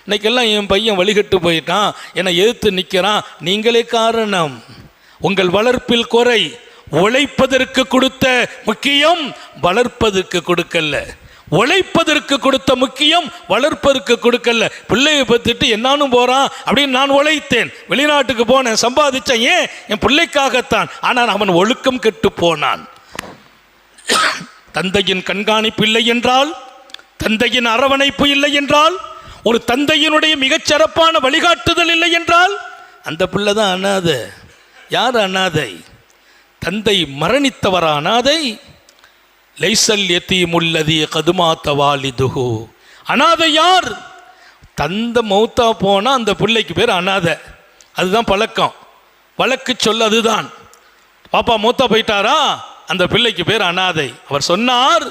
இன்னைக்கெல்லாம் என் பையன் வழிகட்டு போயிட்டான், என்னை எதிர்த்து நிற்கிறான். நீங்களே காரணம். உங்கள் வளர்ப்பில் குறை. உழைப்பதற்கு கொடுத்த முக்கியம் வளர்ப்பதற்கு கொடுக்கல. உழைப்பதற்கு கொடுத்த முக்கியம் வளர்ப்பதற்கு கொடுக்கல. பிள்ளையை பத்துட்டு என்னானும் போறான் அப்படின்னு நான் உழைத்தேன், வெளிநாட்டுக்கு போனேன், சம்பாதிச்சேன். ஏன்? என் பிள்ளைக்காகத்தான். ஆனால் அவன் ஒழுக்கம் கெட்டு போனான். தந்தையின் கண்காணிப்பு இல்லை என்றால், தந்தையின் அரவணைப்பு இல்லை என்றால், ஒரு தந்தையினுடைய மிகச்சிறப்பான வழிகாட்டுதல் இல்லை என்றால் அந்த பிள்ளை தான் அனாதை. யார் அனாதை? தந்தை மரணித்தவர் அனாதை. லைசல் யதீமுல்லதி கதுமாத்த வாலிதுஹு. அனாதை யார்? தந்தை மௌத்தா போனால் அந்த பிள்ளைக்கு பேர் அனாதை. அதுதான் பழக்கம், வழக்கு சொல்ல அதுதான். பாப்பா மௌத்தா போயிட்டாரா, அந்த பிள்ளைக்கு பேர் அனாதை. அவர் சொன்னார்,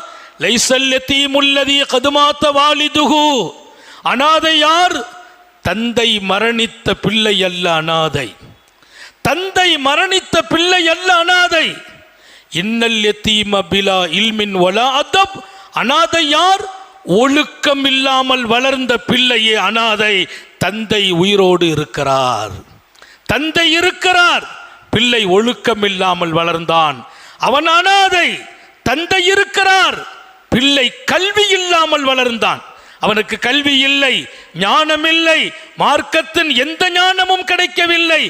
லைசல் யதீமுல்லதி கதுமாத்த வாலிதுஹு. அனாதை யார்? தந்தை மரணித்த பிள்ளை அல்ல அனாதை. தந்தை மரணித்த பிள்ளை அல்ல அனாதை. இன்னல் யதீம பிலா இல்மின் வலா அதப். அனாதை யார்? ஒழுக்கம் இல்லாமல் வளர்ந்த பிள்ளையே அனாதை. தந்தை உயிரோடு இருக்கிறார், தந்தை இருக்கிறார், பிள்ளை ஒழுக்கம் இல்லாமல் வளர்ந்தான், அவன் அனாதை. தந்தை இருக்கிறார், பிள்ளை கல்வி இல்லாமல் வளர்ந்தான், அவனுக்கு கல்வி இல்லை, ஞானம் இல்லை, மார்க்கத்தின் எந்த ஞானமும் கிடைக்கவில்லை,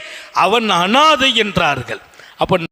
அவன் அனாதை என்றார்கள். அப்ப